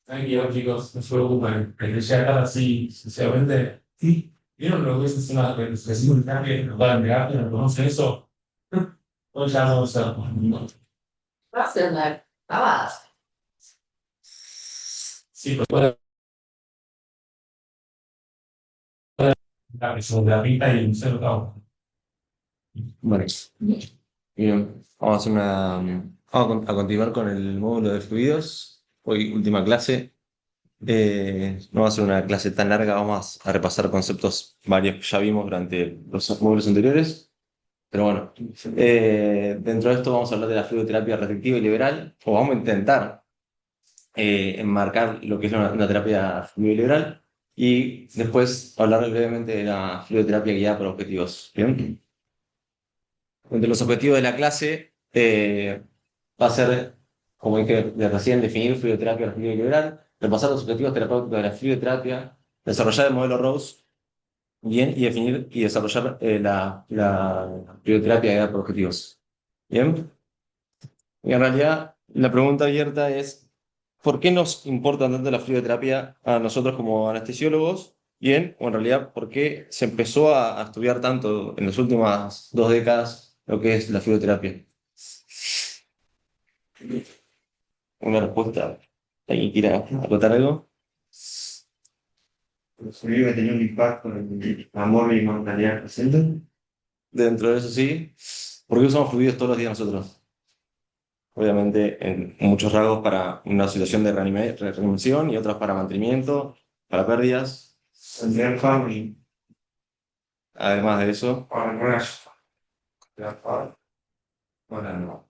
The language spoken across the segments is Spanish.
Tranquilo, chicos, no se preocupen. El que acá así, sinceramente, sí. ¿Vieron lo que es una recesión que nos va a negar, que no conocen eso? Hoy ya no se Va a ser una pavada. sí, pero puede la presión de la pinta y un cero cabo. Bueno, bien, vamos a hacer a continuar con el módulo de fluidos. Hoy, última clase. No va a ser una clase tan larga, vamos a repasar conceptos varios que ya vimos durante los módulos anteriores. Pero bueno, dentro de esto vamos a hablar de la fluidoterapia restrictiva y liberal, o vamos a intentar enmarcar lo que es una terapia fluido-liberal y después hablar brevemente de la fluidoterapia guiada por objetivos. ¿Bien? Entre los objetivos de la clase va a ser, como dije recién, definir fluidoterapia restrictiva y liberal, repasar los objetivos terapéuticos de la fluidoterapia, desarrollar el modelo Rose, bien, y definir y desarrollar la fluidoterapia guiada por objetivos. Bien, y en realidad la pregunta abierta es, ¿por qué nos importa tanto la fluidoterapia a nosotros como anestesiólogos? Bien, o en realidad, ¿por qué se empezó a estudiar tanto en las últimas 2 décadas lo que es la fluidoterapia? Una respuesta. ¿Alguien quiere acotar algo? Los que tenía un impacto en el amor y mortalidad presente. Dentro de eso sí. ¿Por qué usamos fluidos todos los días nosotros? Obviamente, en muchos rasgos para una situación de reanimación y otras para mantenimiento, para pérdidas. Tendría family Además de eso, para el resto. Ahora no.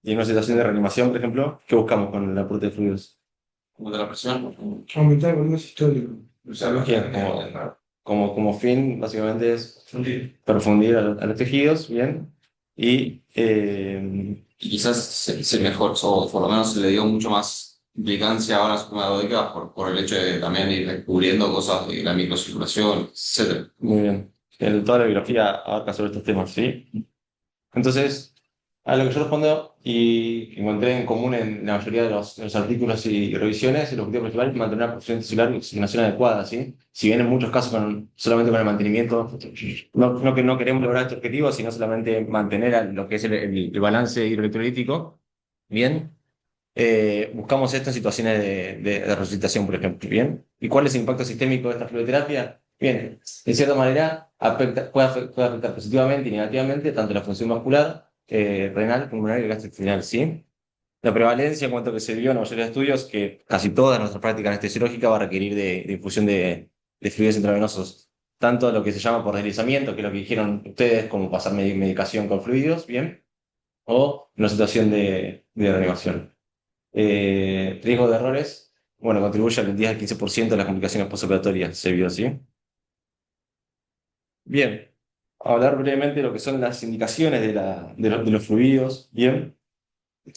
y en una situación de reanimación, por ejemplo, ¿qué buscamos con el aporte de fluidos? Como de la presión. Aumentar el volumen sistólico. Bien, como fin, básicamente es perfundir a los tejidos, bien, y Y quizás se mejor, o por lo menos se le dio mucho más implicancia ahora en las últimas 2 décadas por el hecho de también ir descubriendo cosas de la microcirculación, etcétera. muy bien. Toda la bibliografía abarca sobre estos temas, ¿sí? Entonces, a lo que yo respondo y encontré en común en la mayoría de los artículos y revisiones, el objetivo principal es mantener una perfusión tisular y oxigenación adecuada, ¿sí? Si bien en muchos casos solamente con el mantenimiento, no que no queremos lograr este objetivo, sino solamente mantener lo que es el balance hidroelectrolítico, bien, buscamos esto en situaciones de resucitación, por ejemplo, ¿bien? ¿Y cuál es el impacto sistémico de esta fluidoterapia? Bien, de cierta manera puede afectar positivamente y negativamente tanto la función vascular, renal, pulmonar y gastrointestinal, ¿sí? La prevalencia, en cuanto que se vio en la mayoría de estudios, que casi toda nuestra práctica anestesiológica va a requerir de infusión de fluidos intravenosos, tanto lo que se llama por deslizamiento, que es lo que dijeron ustedes, como pasar medicación con fluidos, ¿bien? O en una situación de reanimación. Riesgo de errores, bueno, contribuye al 10 al 15% de las complicaciones postoperatorias, se vio así. Bien, hablar brevemente de lo que son las indicaciones de los fluidos, bien.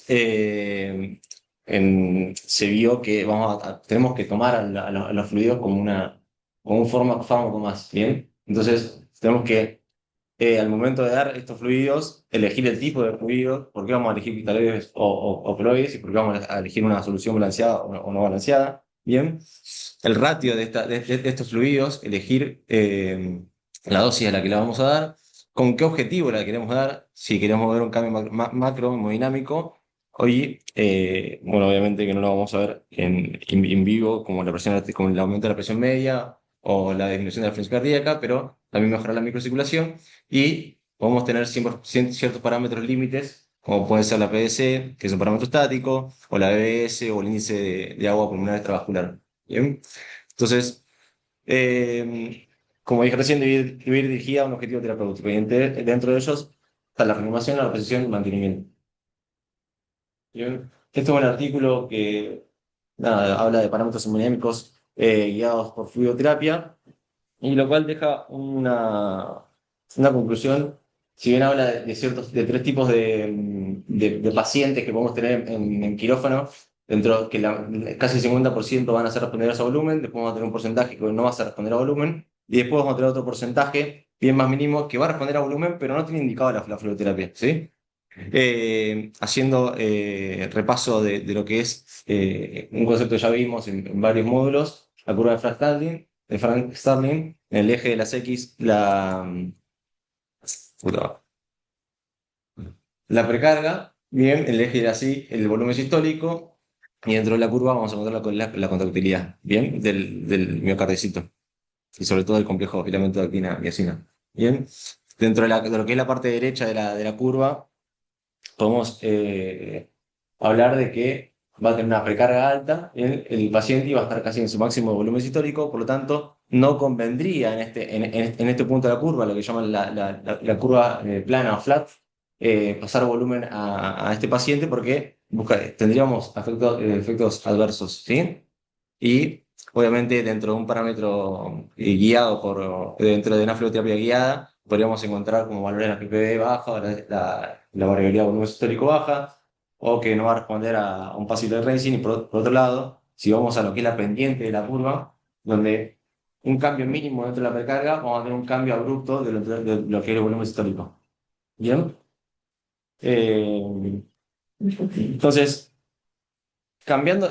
Eh, Se vio que tenemos que tomar a los fluidos como un fármaco más, bien. Entonces, tenemos que al momento de dar estos fluidos, elegir el tipo de fluido, por qué vamos a elegir cristaloides o opioides y por qué vamos a elegir una solución balanceada o no balanceada. Bien, el ratio de estos fluidos, elegir la dosis a la que le vamos a dar, con qué objetivo la queremos dar, si queremos ver un cambio macro hemodinámico. Hoy, bueno, obviamente que no lo vamos a ver en vivo, como el aumento de la presión media o la disminución de la frecuencia cardíaca, pero también mejorar la microcirculación y podemos tener ciertos parámetros límites, como puede ser la PDC, que es un parámetro estático, o la BS o el índice de agua pulmonar extravascular. ¿Bien? Entonces, como dije recién, debe ir dirigida a un objetivo terapéutico y dentro de ellos está la reanimación, la reposición y el mantenimiento. ¿Bien? Este es un artículo que nada, habla de parámetros hemodinámicos guiados por fluidoterapia y lo cual deja una conclusión, si bien habla de 3 tipos de pacientes que podemos tener en quirófano, dentro que casi el 50% van a ser respondedores a volumen, después vamos a tener un porcentaje que no va a ser responder a volumen, y después vamos a tener otro porcentaje bien más mínimo que va a responder a volumen, pero no tiene indicado la fluidoterapia, ¿sí? haciendo repaso de lo que es un concepto que ya vimos en varios módulos, la curva de Frank Starling, en el eje de las X, puta, la precarga, bien, el eje de las Y, el volumen sistólico, y dentro de la curva vamos a encontrar la contractilidad, bien, del miocardiocito, y sobre todo el complejo filamento de actina miosina. Bien, dentro de lo que es la parte derecha de la curva, podemos hablar de que va a tener una precarga alta, el paciente va a estar casi en su máximo volumen sistólico, por lo tanto, no convendría en este punto de la curva, lo que llaman la curva plana o flat, pasar volumen a este paciente porque tendríamos efectos adversos, ¿sí? Y obviamente dentro de un parámetro guiado dentro de una fluoterapia guiada, podríamos encontrar como valores de la PPB baja, o la variabilidad de volumen histórico baja, o que no va a responder a un pasivo de Racing. Y por otro lado, si vamos a lo que es la pendiente de la curva, donde un cambio mínimo dentro de la precarga, vamos a tener un cambio abrupto de lo que es el volumen histórico. ¿Bien? Entonces, cambiando,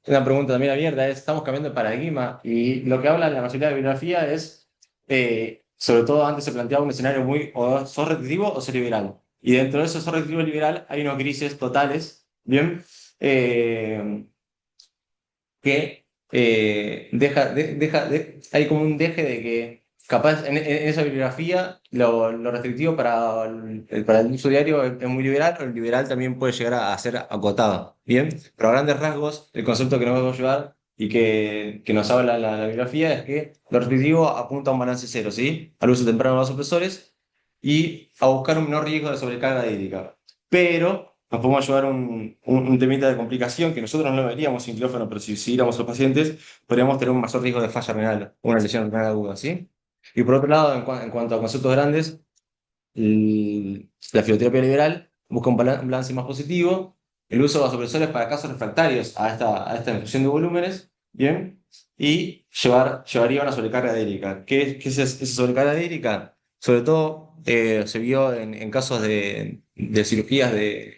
una pregunta también abierta es, estamos cambiando de paradigma y lo que habla la mayoría de bibliografía es, sobre todo antes se planteaba un escenario muy, o sos restrictivo o sos liberal. Y dentro de eso sos restrictivo y liberal hay unos grises totales, ¿bien? Que hay como un deje de que capaz en esa bibliografía lo restrictivo para el uso diario es muy liberal, o el liberal también puede llegar a ser acotado, ¿bien? Pero a grandes rasgos, el concepto que nos va a llevar y que nos habla la bibliografía es que lo restrictivo apunta a un balance cero, ¿sí? Al uso temprano de los supresores y a buscar un menor riesgo de sobrecarga hídrica. Pero nos podemos llevar un temita de complicación que nosotros no veríamos sin quirófano, pero si siguiéramos a los pacientes, podríamos tener un mayor riesgo de falla renal, una lesión renal aguda, ¿sí? Y por otro lado, en cuanto a conceptos grandes, la fisioterapia liberal busca un balance más positivo, el uso de vasopresores para casos refractarios a esta infusión de volúmenes, ¿bien? Y llevaría una sobrecarga hídrica. ¿Qué es esa sobrecarga hídrica? Sobre todo se vio en casos de cirugías de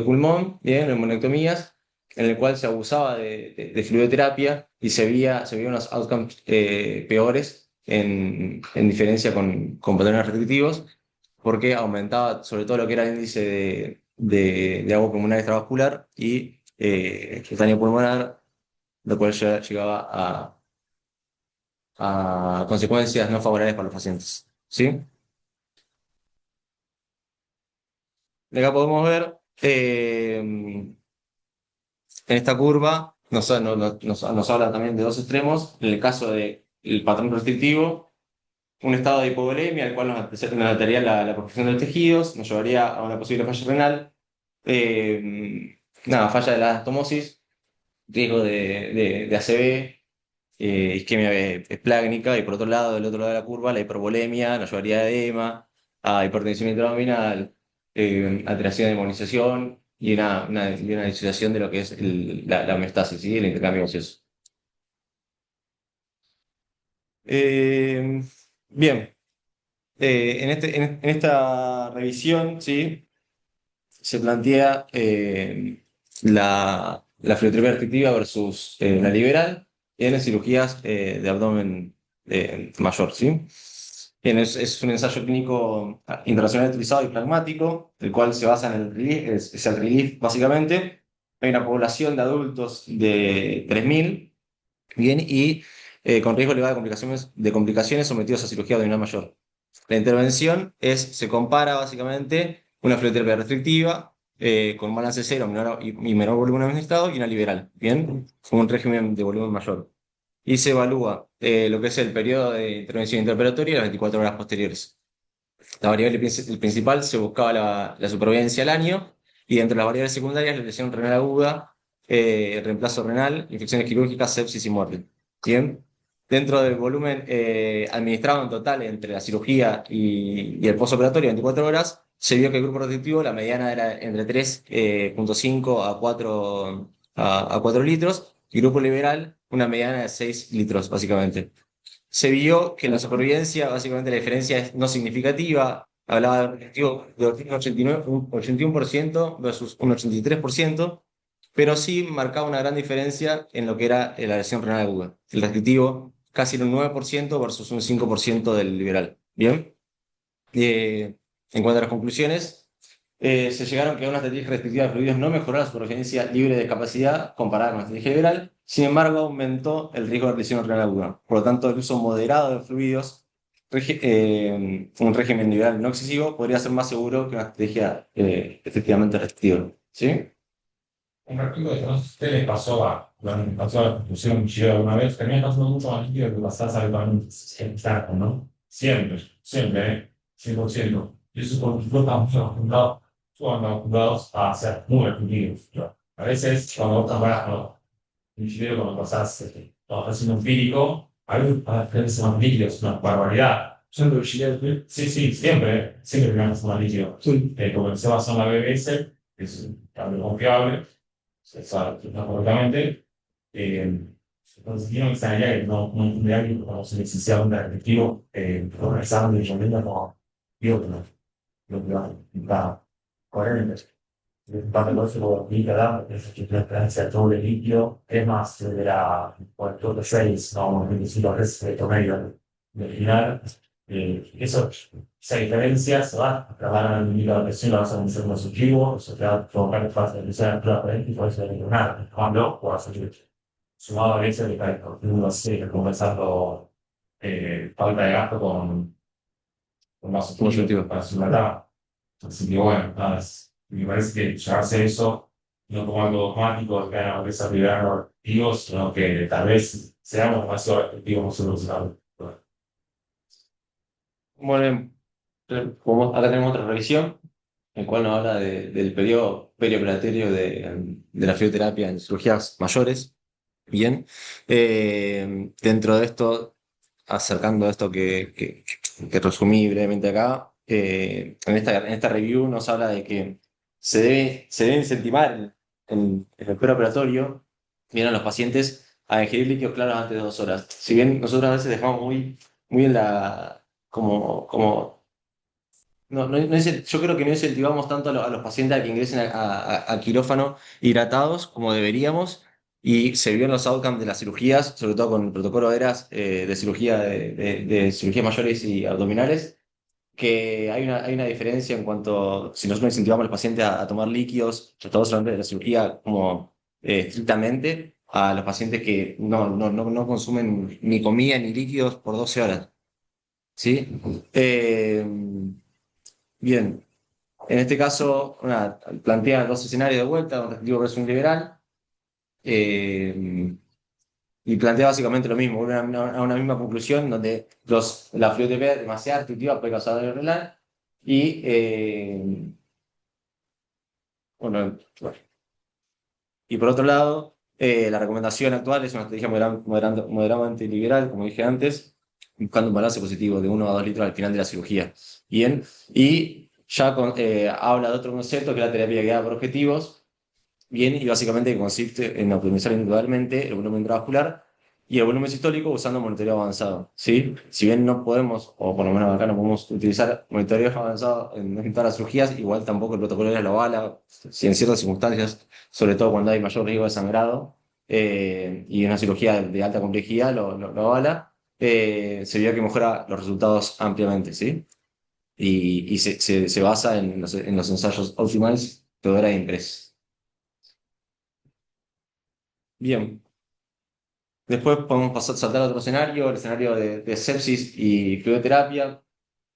pulmón, bien, neumonectomías, en el cual se abusaba de fluidoterapia y se veía unos outcomes peores en diferencia con patrones restrictivos, porque aumentaba sobre todo lo que era el índice de agua pulmonar extravascular y daño pulmonar, lo cual llegaba a consecuencias no favorables para los pacientes. ¿Sí? De acá podemos ver en esta curva, nos habla también de dos extremos. En el caso del patrón restrictivo, un estado de hipovolemia, el cual nos alteraría la perfección de los tejidos, nos llevaría a una posible falla renal, falla de la anastomosis, riesgo de ACV, isquemia esplácnica, y por otro lado, del otro lado de la curva, la hipervolemia nos llevaría a edema, a hipertensión intraabdominal, alteración de inmunización y una disociación de lo que es la homeostasis, ¿sí? El intercambio gaseoso. Bien, en esta revisión, ¿sí? Se plantea la fluoterapia restrictiva versus la liberal en las cirugías de abdomen mayor, ¿sí? Bien, es un ensayo clínico internacional utilizado y pragmático, el cual se basa en el relief, es el relief básicamente. Hay una población de adultos de 3.000, bien, y con riesgo elevado de complicaciones sometidos a cirugía abdominal mayor. La intervención se compara básicamente una fluoterapia restrictiva con un balance cero y menor volumen administrado y una liberal, ¿bien? Con un régimen de volumen mayor. Y se evalúa lo que es el periodo de intervención interoperatoria y las 24 horas posteriores. La variable principal se buscaba la supervivencia al año, y dentro de las variables secundarias la lesión renal aguda, reemplazo renal, infecciones quirúrgicas, sepsis y muerte. ¿Bien? Dentro del volumen administrado en total entre la cirugía y el postoperatorio, 24 horas, se vio que el grupo restrictivo, la mediana era entre 3,5 a 4 litros, y el grupo liberal, una mediana de 6 litros, básicamente. Se vio que en la supervivencia, básicamente la diferencia es no significativa, hablaba de restrictivo de un 89, un 81% versus un 83%, pero sí marcaba una gran diferencia en lo que era la lesión renal aguda. El restrictivo casi era un 9% versus un 5% del liberal. Bien. En cuanto a las conclusiones, se llegaron que una estrategia restrictiva de fluidos no mejoró la supervivencia libre de capacidad comparada con la estrategia liberal, sin embargo, aumentó el riesgo de lesión renal aguda. Por lo tanto, el uso moderado de fluidos, un régimen liberal no excesivo, podría ser más seguro que una estrategia efectivamente restrictiva. ¿Sí? Con respecto a eso, no sé si a usted le pasó bueno, pasó a la discusión muchísimo alguna vez, termina pasando mucho más líquido que pasás habitualmente, exacto, ¿no? Siempre, siempre, 100%. Y eso porque nosotros estamos acostumbrados a ser muy restrictivos. ¿No? A veces, cuando vos trabajás, ¿no? Inclusive cuando cuando estás haciendo empírico, a veces vas a tener más líquidos, es una barbaridad. Sí, sí, siempre, siempre tenemos más líquido. Como se basa en la BBS, que es un cambio confiable, se sabe correctamente. Entonces, yo no extrañaría que no tendría alguien como se licenciado en directivo, con examen de familia, no, digo que no, lo que va coherente. Patológico di cadavere, che si differenziatore liquido, e más della 486, no, quindi si lo respeto meglio del final. Eso, esa diferencia se va a acabar en el líquido de presión, la vas a conocer como subjetivo, eso te va a provocar fase de presión aparente y puede ser regional. Cuando pueda salir sumado a eso, que uno tiene que compensarlo falta de gasto con más Como subjetivo sentido. para su verdad. Así que bueno, nada, me parece que llevarse eso, no como algo dogmático, que hay que desarrollar objetivos, sino que tal vez seamos demasiado efectivos nosotros, ¿sabes? Bueno, acá tenemos otra revisión, el cual nos habla del periodo perioperatorio de la fisioterapia en cirugías mayores. Bien. Dentro de esto, acercando esto que resumí brevemente acá, en esta review nos habla de que se debe incentivar en el preoperatorio bien a los pacientes a ingerir líquidos claros antes de 2 horas. Si bien nosotros a veces dejamos muy en la, como yo creo que no incentivamos tanto a los pacientes a que ingresen a quirófano hidratados como deberíamos, y se vio en los outcomes de las cirugías, sobre todo con el protocolo ERAS de cirugía de cirugías mayores y abdominales, que hay una diferencia en cuanto, si nosotros incentivamos a los pacientes a tomar líquidos, tratados antes de la cirugía como estrictamente, a los pacientes que no consumen ni comida ni líquidos por 12 horas. ¿Sí? Bien, en este caso, plantea dos escenarios de vuelta, un restrictivo versus un liberal, y plantea básicamente lo mismo, a una misma conclusión, donde la fluidoterapia demasiado restrictiva puede causar daño renal, y, bueno, y por otro lado, la recomendación actual es una estrategia moderadamente liberal, como dije antes, buscando un balance positivo de 1 a 2 litros al final de la cirugía. Bien, y ya habla de otro concepto que es la terapia guiada por objetivos. Bien, y básicamente consiste en optimizar individualmente el volumen intravascular y el volumen sistólico usando monitoreo avanzado. ¿Sí? Si bien no podemos, o por lo menos acá no podemos utilizar monitoreo avanzado en todas las cirugías, igual tampoco el protocolo de la avala, si en ciertas circunstancias, sobre todo cuando hay mayor riesgo de sangrado y una cirugía de alta complejidad lo avala, se vio que mejora los resultados ampliamente. ¿Sí? Y se basa en los ensayos Optimize, Teodora e Impress. Bien. Después podemos saltar a otro escenario, el escenario de sepsis y crioterapia.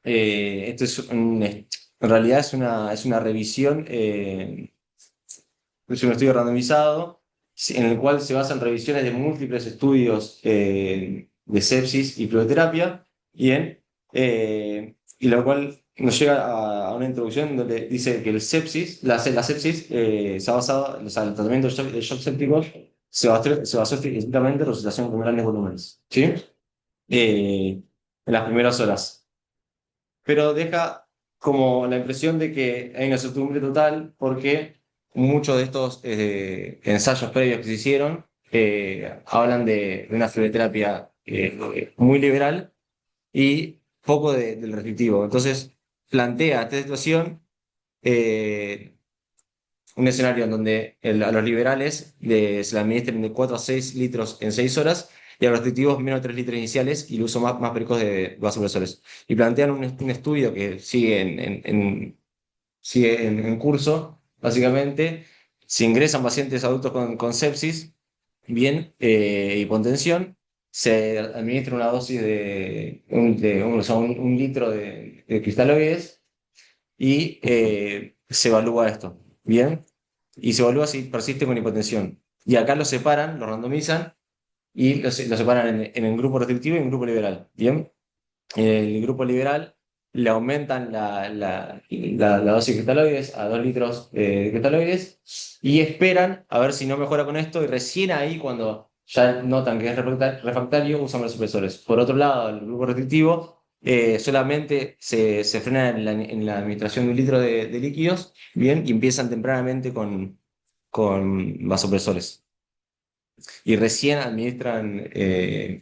Esto en realidad es una revisión, es un estudio randomizado en el cual se basan revisiones de múltiples estudios de sepsis y crioterapia, y lo cual nos llega a una introducción donde dice que la sepsis se ha basado, o sea, el tratamiento de shock séptico se basó estrictamente en resucitación con grandes volúmenes, ¿sí? En las primeras horas. Pero deja como la impresión de que hay una incertidumbre total porque muchos de estos ensayos previos que se hicieron hablan de una fluidoterapia muy liberal y poco del restrictivo. Entonces, plantea esta situación, un escenario en donde a los liberales se le administren de 4 a 6 litros en 6 horas y a los restrictivos menos 3 litros iniciales y el uso más precoz de vasopresores. Y plantean un estudio que sigue en curso, básicamente. Se ingresan pacientes adultos con sepsis, bien, hipotensión, se administra una dosis o sea, un litro de cristaloides y se evalúa esto, ¿bien? Y se evalúa si persiste con hipotensión. Y acá los separan, los randomizan y los separan en el grupo restrictivo y en el grupo liberal, ¿bien? En el grupo liberal le aumentan la dosis de cristaloides a 2 litros de cristaloides y esperan a ver si no mejora con esto y recién ahí cuando ya notan que es refractario usan los supresores. Por otro lado, el grupo restrictivo solamente se frena en la administración de 1 litro de líquidos, bien, y empiezan tempranamente con vasopresores. Y recién administran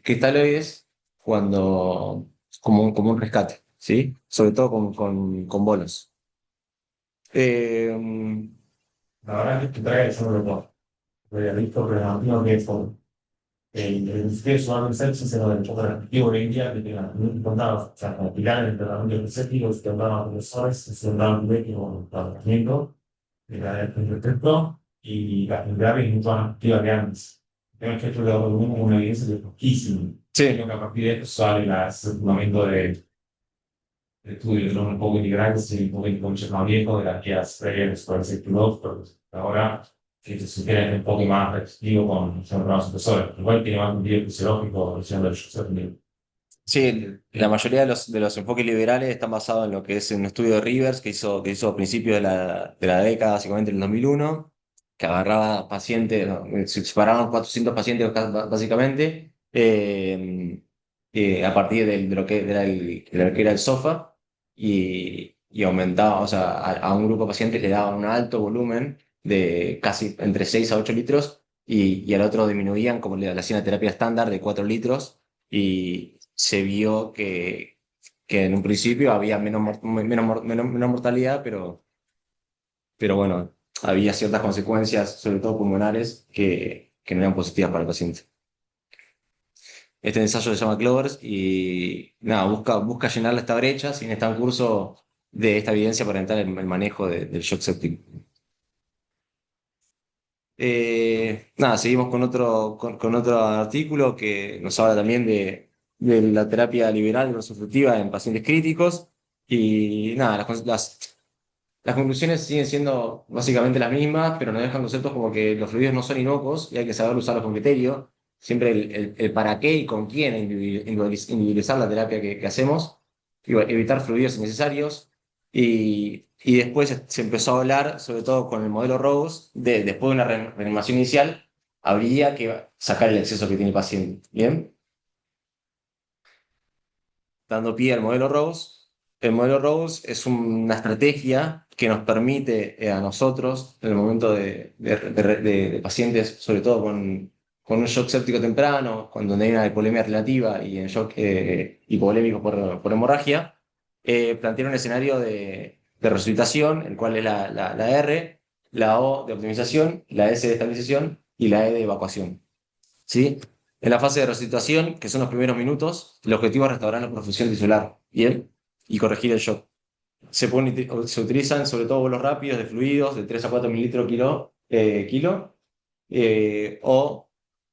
cristaloides cuando, como un rescate, ¿sí? Sobre todo con bonos. Eh, La verdad es que trae eso de todo. Había visto que no que por el stesso hanno senso se non operativo in India perché non contava, cioè, al piano del trattamento percettivo si andava a profesores, si andava a un con tratamiento, era el perfecto, y la general es mucho más activa que antes. Tenemos que estudiar una evidencia de poquísimo. sí, Creo que a partir de esto sale el fundamento de estudios, ¿no? Un poco integrantes y un poco de concepto más viejo de las guías previas para el sector, pero ahora que se sugiere un poco más restrictivo con los nuevos profesores. Igual tiene más un sentido fisiológico, diciendo el user. sí, la mayoría de los enfoques liberales están basados en lo que es un estudio de Rivers que hizo a principios de la década, básicamente en el 2001, que agarraba pacientes, no, se separaban 400 pacientes básicamente, a partir de lo que era el SOFA y aumentaba, o sea, a un grupo de pacientes le daban un alto volumen de casi entre 6 a 8 litros y al otro disminuían como le hacían la terapia estándar de 4 litros y se vio que en un principio había menos mortalidad, pero bueno, había ciertas consecuencias, sobre todo pulmonares, que no eran positivas para el paciente. Este ensayo se llama Clovers y nada, busca llenar esta brecha sin estar en curso de esta evidencia para orientar el manejo del shock séptico. Nada, seguimos con otro artículo que nos habla también de la terapia liberal versus efectiva en pacientes críticos. Y nada, las conclusiones siguen siendo básicamente las mismas, pero nos dejan conceptos como que los fluidos no son inocuos y hay que saber usarlos con criterio. Siempre el para qué y con quién individualizar la terapia que hacemos, evitar fluidos innecesarios. Y después se empezó a hablar, sobre todo con el modelo Rose, después de una reanimación inicial, habría que sacar el exceso que tiene el paciente. ¿Bien? Dando pie al modelo Rose. El modelo Rose es una estrategia que nos permite a nosotros, en el momento de pacientes, sobre todo con un shock séptico temprano, cuando hay una hipovolemia relativa y en shock hipovolémico por hemorragia, plantear un escenario de resucitación, el cual es la R, la O de optimización, la S de estabilización y la E de evacuación. ¿Sí? En la fase de resucitación, que son los primeros minutos, el objetivo es restaurar la perfusión tisular, ¿bien? Y corregir el shock. Se utilizan sobre todo bolos rápidos de fluidos de 3 a 4 mililitros kilo, o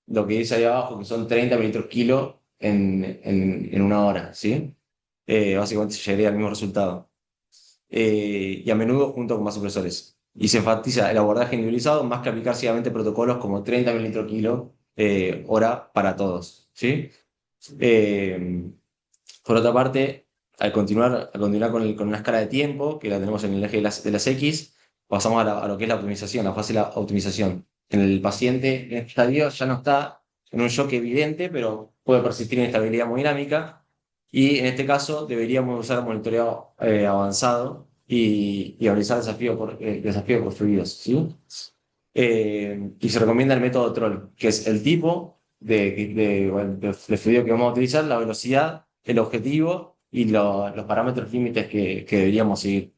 lo que dice ahí abajo, que son 30 mililitros kilo en 1 hora, ¿sí? Básicamente se llegaría al mismo resultado. Y a menudo junto con vasopresores. Y se enfatiza el abordaje individualizado más que aplicar ciegamente protocolos como 30 mililitros kilo hora para todos, ¿sí? Eh, por otra parte, al continuar con una escala de tiempo, que la tenemos en el eje de las X, pasamos a lo que es la optimización, la fase de la optimización. En el paciente en este estadio ya no está en un shock evidente, pero puede persistir inestabilidad hemodinámica, y en este caso deberíamos usar monitoreo avanzado y analizar desafío por fluidos, ¿sí? Y se recomienda el método Troll, que es el tipo bueno, de fluido que vamos a utilizar, la velocidad, el objetivo y los parámetros límites que deberíamos seguir.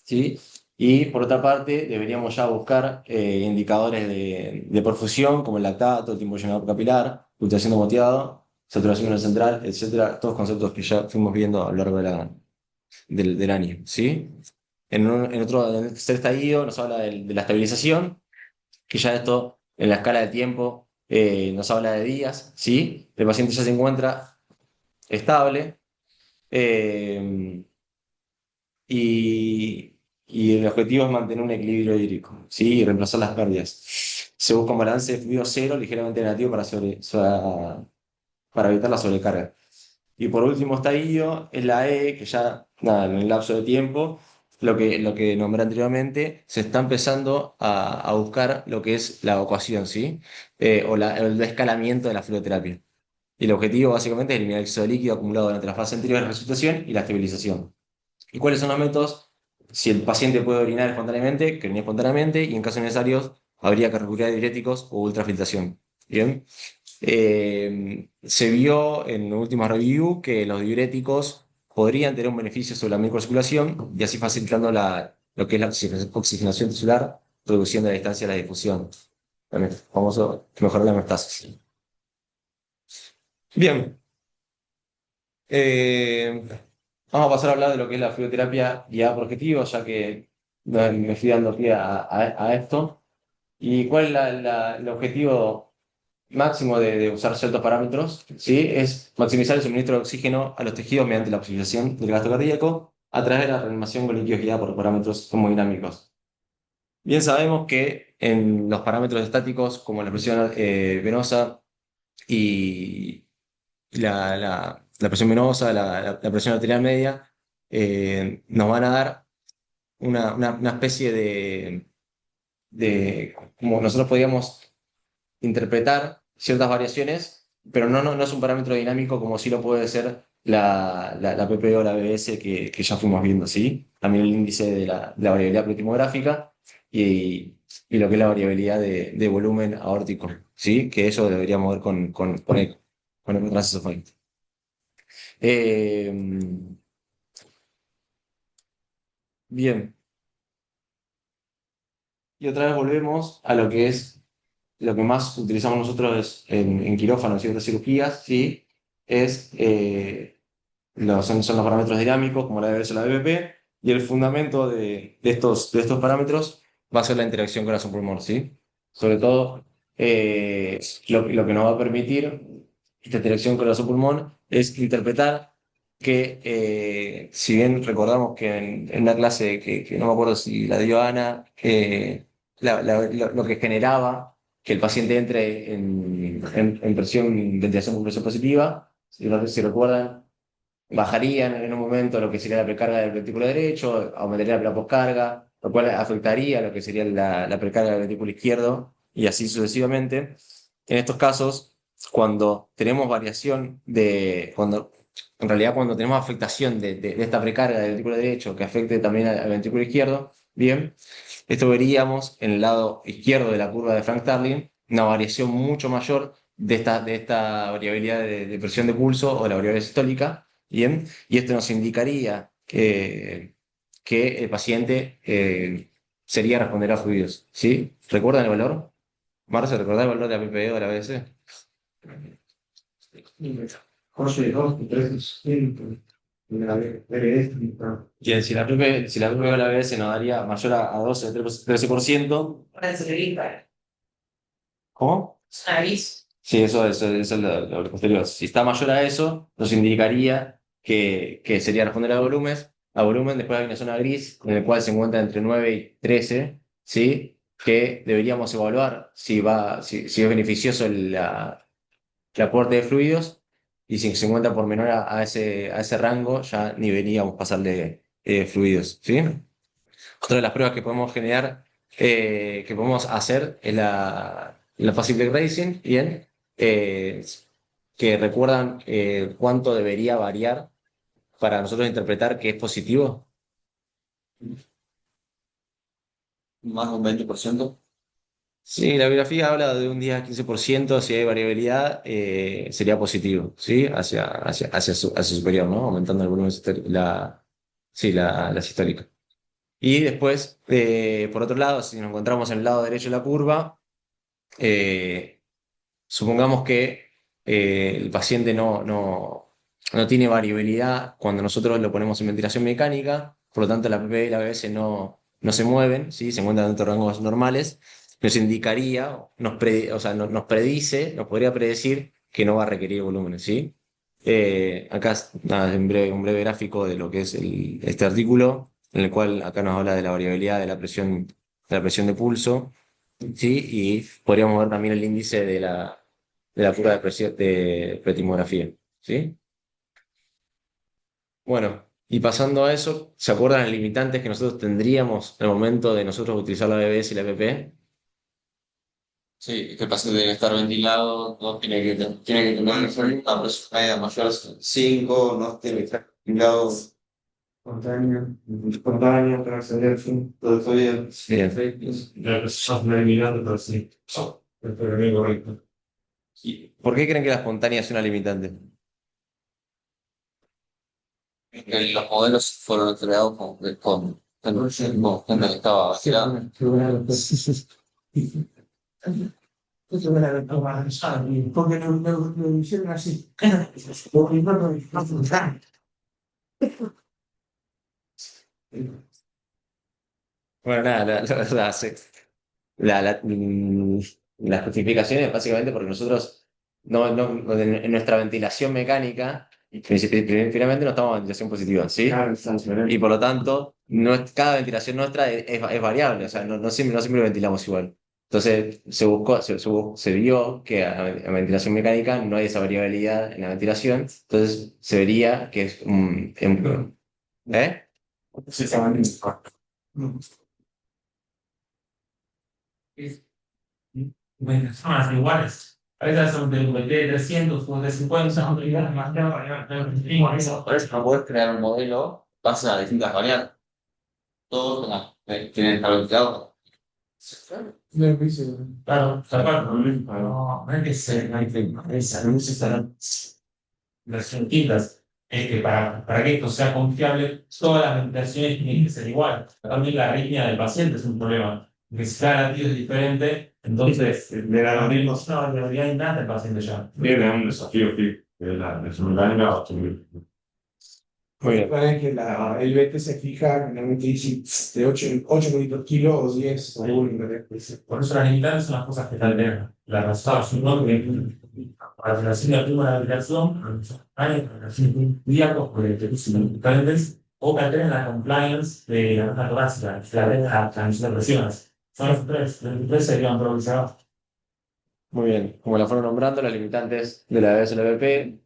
¿Sí? Y por otra parte, deberíamos ya buscar indicadores de perfusión, como el lactato, el tiempo de llenado capilar, filtración de moteado, saturación en el central, etcétera, todos conceptos que ya fuimos viendo a lo largo del año. ¿Sí? En el tercer estadio nos habla de la estabilización, que ya esto en la escala de tiempo nos habla de días. ¿Sí? El paciente ya se encuentra estable. eh, y, y el objetivo es mantener un equilibrio hídrico, ¿sí? Y reemplazar las pérdidas. Se busca un balance de fluido cero, ligeramente negativo para evitar la sobrecarga. Y por último estadio es la E, que ya, nada, en el lapso de tiempo, lo que nombré anteriormente, se está empezando a buscar lo que es la evacuación, ¿sí? El descalamiento de la fluoterapia. Y el objetivo básicamente es eliminar el exceso de líquido acumulado durante la fase anterior de resucitación y la estabilización. ¿Y cuáles son los métodos? Si el paciente puede orinar espontáneamente, que orine espontáneamente, y en casos necesarios habría que recurrir a diuréticos o ultrafiltración. Bien. Se vio en la última review que los diuréticos podrían tener un beneficio sobre la microcirculación y así facilitando lo que es la oxigenación tisular, reduciendo la distancia de la difusión. También, famoso mejorar la hemostasis. Bien. Eh, Vamos a pasar a hablar de lo que es la fluidoterapia guiada por objetivos, ya que me fui dando pie a esto. ¿Y cuál es el objetivo máximo de usar ciertos parámetros? ¿Sí? Es maximizar el suministro de oxígeno a los tejidos mediante la oxigenación del gasto cardíaco a través de la reanimación con líquidos guiada por parámetros termodinámicos. Bien sabemos que en los parámetros estáticos, como la presión venosa y la presión venosa, la presión arterial media, nos van a dar una especie como nosotros podríamos interpretar ciertas variaciones, pero no es un parámetro dinámico como sí lo puede ser la PPO o la BS que ya fuimos viendo, ¿sí? También el índice de la variabilidad protimográfica y lo que es la variabilidad de volumen aórtico, ¿sí? Que eso deberíamos ver con eco, con el transesofágico. Eh, Bien, y otra vez volvemos a lo que es lo que más utilizamos nosotros en quirófano, en ciertas cirugías, ¿sí? Son los parámetros dinámicos, como la DBS o la BBP, y el fundamento de estos parámetros va a ser la interacción corazón-pulmón, ¿sí? Sobre todo, lo que nos va a permitir esta interacción corazón-pulmón es interpretar que, si bien recordamos que en una clase que no me acuerdo si la dio Ana, lo que generaba que el paciente entre en ventilación con presión positiva, si recuerdan, bajarían en un momento lo que sería la precarga del ventrículo derecho, aumentaría la poscarga, lo cual afectaría lo que sería la precarga del ventrículo izquierdo y así sucesivamente. En estos casos, cuando tenemos en realidad cuando tenemos afectación de esta precarga del ventrículo derecho que afecte también al ventrículo izquierdo, bien, esto veríamos en el lado izquierdo de la curva de Frank-Starling una variación mucho mayor de esta variabilidad de presión de pulso o la variabilidad sistólica. Bien, y esto nos indicaría que el paciente sería responder a fluidos. ¿Sí? ¿Recuerdan el valor? Marce, ¿recordás el valor de la PPE o de la BS? José, 2, 3, 5, la BBS, Bien, si la PPE o la BS nos daría mayor a 12 13%. Parece que grita. ¿Cómo? Nariz. Sí, eso es lo posterior. Si está mayor a eso, nos indicaría que sería responder a volumen, después hay una zona gris en la cual se encuentra entre 9 y 13, ¿sí? Que deberíamos evaluar si es beneficioso el aporte de fluidos y si se encuentra por menor a ese rango, ya ni deberíamos pasarle fluidos, ¿sí? Otra de las pruebas que podemos generar, que podemos hacer es la Passive Leg Racing, bien, eh, que recuerdan cuánto debería variar para nosotros interpretar que es positivo. Más de un 20%. Sí, la biografía habla de un 10 a 15%, si hay variabilidad, sería positivo, ¿sí? Hacia superior, ¿no? Aumentando el volumen, sí, las históricas. Y después, por otro lado, si nos encontramos en el lado derecho de la curva, eh, supongamos que el paciente no tiene variabilidad cuando nosotros lo ponemos en ventilación mecánica, por lo tanto la PP y la BS no se mueven, ¿sí? Se encuentran dentro de rangos normales, nos indicaría, o sea, nos predice, nos podría predecir que no va a requerir volúmenes, ¿sí? Acá nada, es un breve gráfico de lo que es este artículo, en el cual acá nos habla de la variabilidad de la presión de pulso, ¿sí? Y podríamos ver también el índice de la curva de pretimografía, ¿sí? Bueno, y pasando a eso, ¿se acuerdan los limitantes que nosotros tendríamos en el momento de nosotros utilizar la BBS y la PP? Sí, que el paciente tiene que estar ventilado, no tiene que tener una presión media mayor a 5, no tiene que estar ventilado. Espontánea, para acceder, fin, todo está bien. Bien. Ya sos eliminando, pero sí. Pero bien correcto. ¿Y por qué creen que la espontánea es una limitante? Que los modelos fueron entregados con gente que estaba vacilada. Porque lo hicieron así. Bueno, nada, la verdad, sí. Las justificaciones básicamente porque nosotros en nuestra ventilación mecánica, finalmente no estamos en ventilación positiva, ¿sí? Claro, está Y por lo tanto, cada ventilación nuestra es variable, o sea, no siempre ventilamos igual. Entonces, se vio que a ventilación mecánica no hay esa variabilidad en la ventilación, entonces se vería que es ¿eh? Sí, se van bueno, son las iguales. A veces son de 300 o de 50, son iguales, más que Por eso no puedes crear un modelo base a distintas variables. Todos tienen que estar ventilados. claro, tal cual. No es que no hay que esa no necesitan las distintas. Es que para que esto sea confiable, todas las ventilaciones tienen que ser igual. También la arritmia del paciente es un problema. Que si cada latido es diferente, entonces le da lo mismo. No, le daría nada al paciente ya. Viene un desafío, sí, de la mecánica. Muy bien. Recuerden que el BT se fija generalmente dice de 8 kilos o 10 según Por eso las limitantes son las cosas que tal vez la razón, ¿no? Que para la relación de la prima de la aplicación, hay cardíacos por el diferentes o que alteren la compliance de la caja torácica, la red a transmisión de presiones. Son los tres serían improvisados. Muy bien, como la fueron nombrando, las limitantes de la BSLVP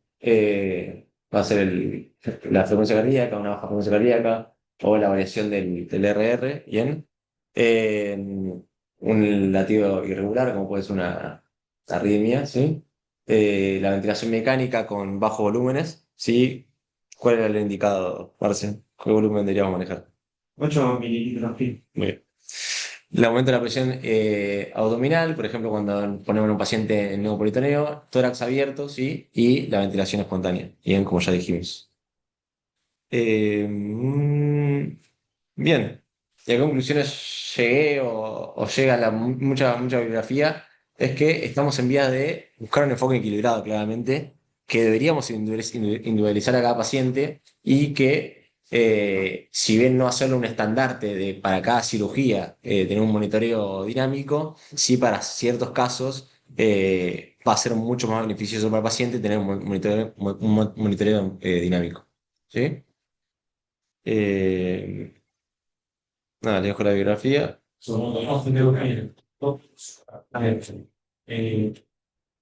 va a ser la frecuencia cardíaca, una baja frecuencia cardíaca, o la variación del RR, bien. Eh, un latido irregular, como puede ser una arritmia, ¿sí? La ventilación mecánica con bajos volúmenes, ¿sí? ¿Cuál era el indicado, Marce? ¿Qué volumen deberíamos manejar? 8 mililitros, fin. Muy bien. El aumento de la presión abdominal, por ejemplo, cuando ponemos a un paciente en neopolitoneo, tórax abierto, ¿sí? Y la ventilación espontánea, bien, como ya dijimos. Bien, y a qué conclusiones llegué o llega mucha bibliografía, es que estamos en vías de buscar un enfoque equilibrado, claramente, que deberíamos individualizar a cada paciente y que, si bien no hacerlo un estandarte para cada cirugía, tener un monitoreo dinámico, sí para ciertos casos va a ser mucho más beneficioso para el paciente tener un monitoreo dinámico. ¿Sí? Eh, Nada, le dejo la biografía. Segundo, no se debe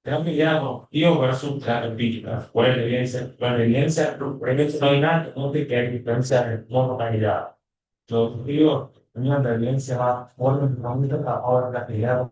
tengo que ya, digo, pero es un claro pílula. ¿Cuál es la evidencia? La evidencia, realmente no hay nada que note que hay diferencia de monocanidad. Los digo, tenían la evidencia más fuerte, no mucho a la hora de la actividad